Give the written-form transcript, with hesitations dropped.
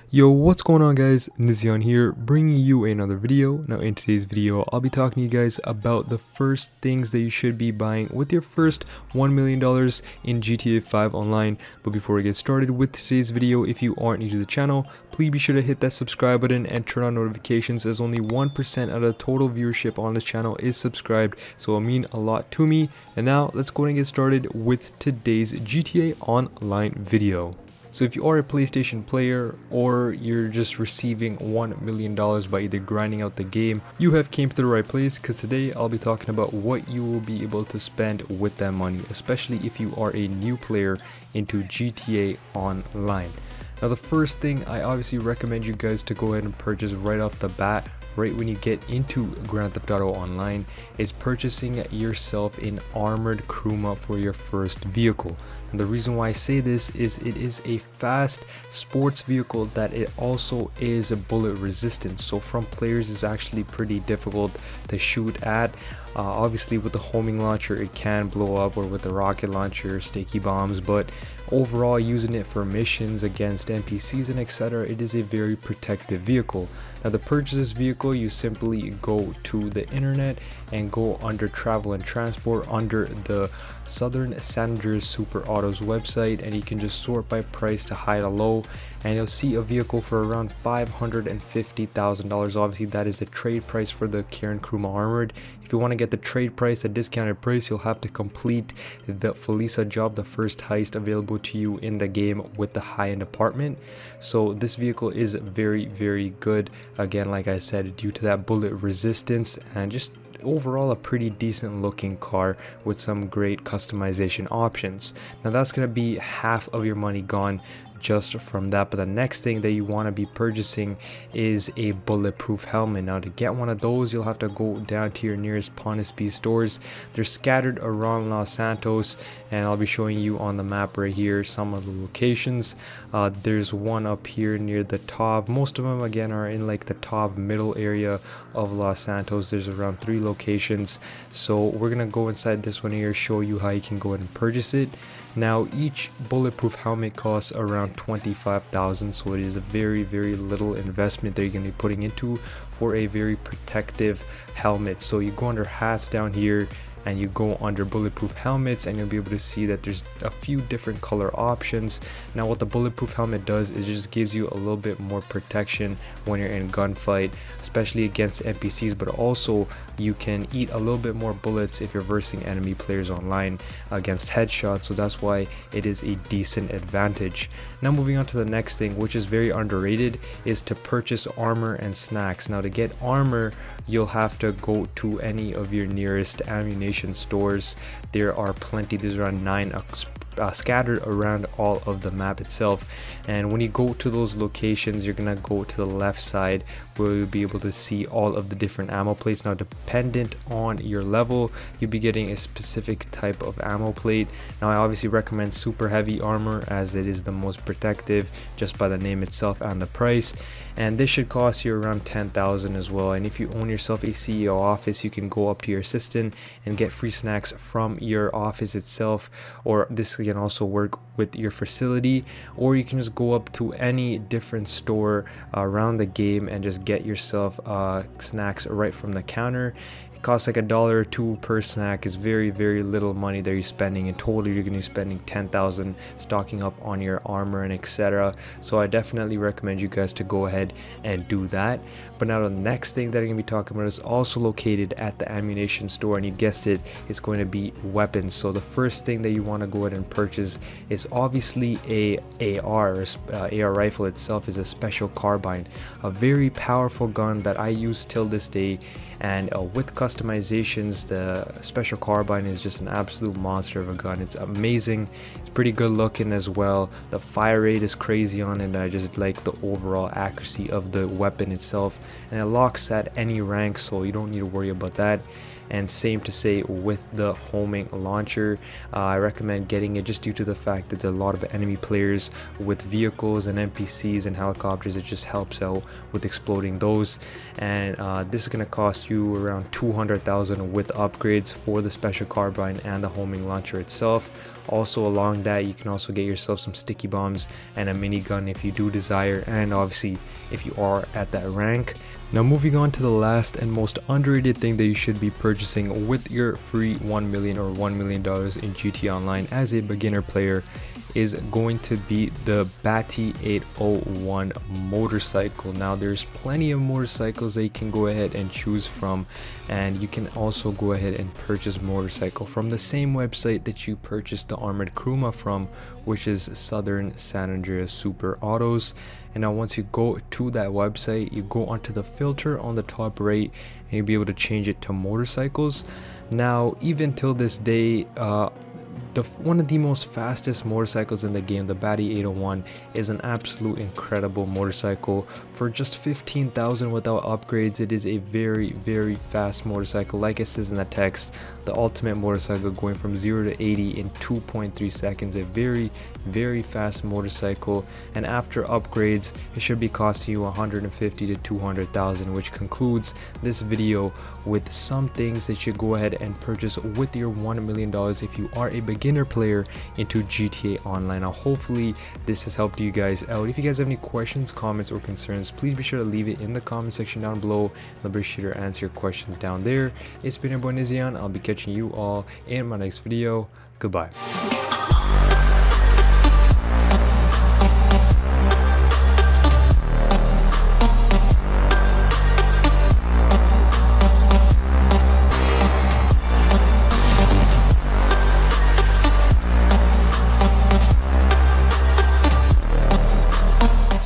Yo, what's going on guys? Nizion here, bringing you another video. Now in today's video, I'll be talking to you guys about the first things that you should be buying with your first $1 million in GTA 5 Online. But before we get started with today's video, if you aren't new to the channel, please be sure to hit that subscribe button and turn on notifications, as only 1% of the total viewership on this channel is subscribed, so it'll mean a lot to me. And now let's go and get started with today's GTA Online video. So if you are a PlayStation player or you're just receiving $1 million by either grinding out the game, you have came to the right place, because today I'll be talking about what you will be able to spend with that money, especially if you are a new player into GTA Online. Now the first thing I obviously recommend you guys to go ahead and purchase right off the bat, right when you get into Grand Theft Auto Online, is purchasing yourself an armored Kruma for your first vehicle. And the reason why I say this is it is a fast sports vehicle that it also is bullet resistant, so from players is actually pretty difficult to shoot at. Obviously with the homing launcher it can blow up, or with the rocket launcher, sticky bombs, but overall using it for missions against NPCs and etc., it is a very protective vehicle. Now to purchase this vehicle, you simply go to the internet and go under travel and transport under the Southern San Andreas Super Autos website, and you can just sort by price to high to low, and you'll see a vehicle for around $550,000. Obviously that is the trade price for the Karen Kruma Armored. If you want to get the trade price, a discounted price, you'll have to complete the Felisa job, the first heist available to you in the game with the high-end apartment. So this vehicle is very good, again like I said, due to that bullet resistance, and just overall a pretty decent looking car with some great customization options. Now that's going to be half of your money gone just from that. But the next thing that you want to be purchasing is a bulletproof helmet. Now to get one of those, you'll have to go down to your nearest Ponisp stores. They're scattered around Los Santos, and I'll be showing you on the map right here some of the locations. There's one up here near the top. Most of them again are in like the top middle area of Los Santos. There's around 3 locations, so we're gonna go inside this one here, show you how you can go ahead and purchase it. Now each bulletproof helmet costs around 25,000, so it is a very little investment that you're going to be putting into for a very protective helmet. So you go under hats down here and you go under bulletproof helmets, and you'll be able to see that there's a few different color options. Now what the bulletproof helmet does is it just gives you a little bit more protection when you're in gunfight, especially against NPCs, but also you can eat a little bit more bullets if you're versing enemy players online against headshots, so that's why it is a decent advantage. Now moving on to the next thing, which is very underrated, is to purchase armor and snacks. Now to get armor, you'll have to go to any of your nearest ammunition stores. There are plenty. There's around 9 scattered around all of the map itself, and when you go to those locations, you're gonna go to the left side where you'll be able to see all of the different ammo plates. Now dependent on your level, you'll be getting a specific type of ammo plate. Now I obviously recommend super heavy armor, as it is the most protective just by the name itself and the price, and this should cost you around 10,000 as well. And if you own yourself a CEO office, you can go up to your assistant and get free snacks from your office itself, or this can also work with your facility, or you can just go up to any different store around the game and just get yourself snacks right from the counter. It costs like $1 or $2 per snack. Is very little money that you're spending. In total you're going to be spending 10,000 stocking up on your armor and etc. So I definitely recommend you guys to go ahead and do that. But now the next thing that I'm going to be talking about is also located at the ammunition store, and you guessed it, it's going to be weapons. So the first thing that you want to go ahead and purchase is obviously a AR. AR rifle itself is a special carbine, a very powerful gun that I use till this day, and with customizations, the special carbine is just an absolute monster of a gun. It's amazing. It's pretty good looking as well. The fire rate is crazy on it, and I just like the overall accuracy of the weapon itself, and it locks at any rank, so you don't need to worry about that. And same to say with the homing launcher. I recommend getting it just due to the fact that there are a lot of enemy players with vehicles and NPCs and helicopters. It just helps out with exploding those, and this is going to cost cost you around 200,000 with upgrades for the special carbine and the homing launcher itself. Also along that, you can also get yourself some sticky bombs and a minigun if you do desire, and obviously if you are at that rank. Now moving on to the last and most underrated thing that you should be purchasing with your free 1 million or $1 million in GTA Online as a beginner player is going to be the Bati 801 motorcycle. Now there's plenty of motorcycles that you can go ahead and choose from, and you can also go ahead and purchase motorcycle from the same website that you purchased the Armored Kuruma from, which is Southern San Andreas Super Autos. And now once you go to that website, you go onto the filter on the top right and you'll be able to change it to motorcycles. Now even till this day, one of the most fastest motorcycles in the game, the Bati 801, is an absolute incredible motorcycle. For just 15,000 without upgrades, it is a very fast motorcycle. Like it says in the text, the ultimate motorcycle going from 0 to 80 in 2.3 seconds. A very fast motorcycle, and after upgrades it should be costing you 150 to 200,000, which concludes this video with some things that you go ahead and purchase with your $1 million if you are a beginner player into GTA Online. Now hopefully this has helped you guys out. If you guys have any questions, comments, or concerns, please be sure to leave it in the comment section down below. I'll be sure to answer your questions down there. It's been your boy Nizian. I'll be catching you all in my next video. Goodbye.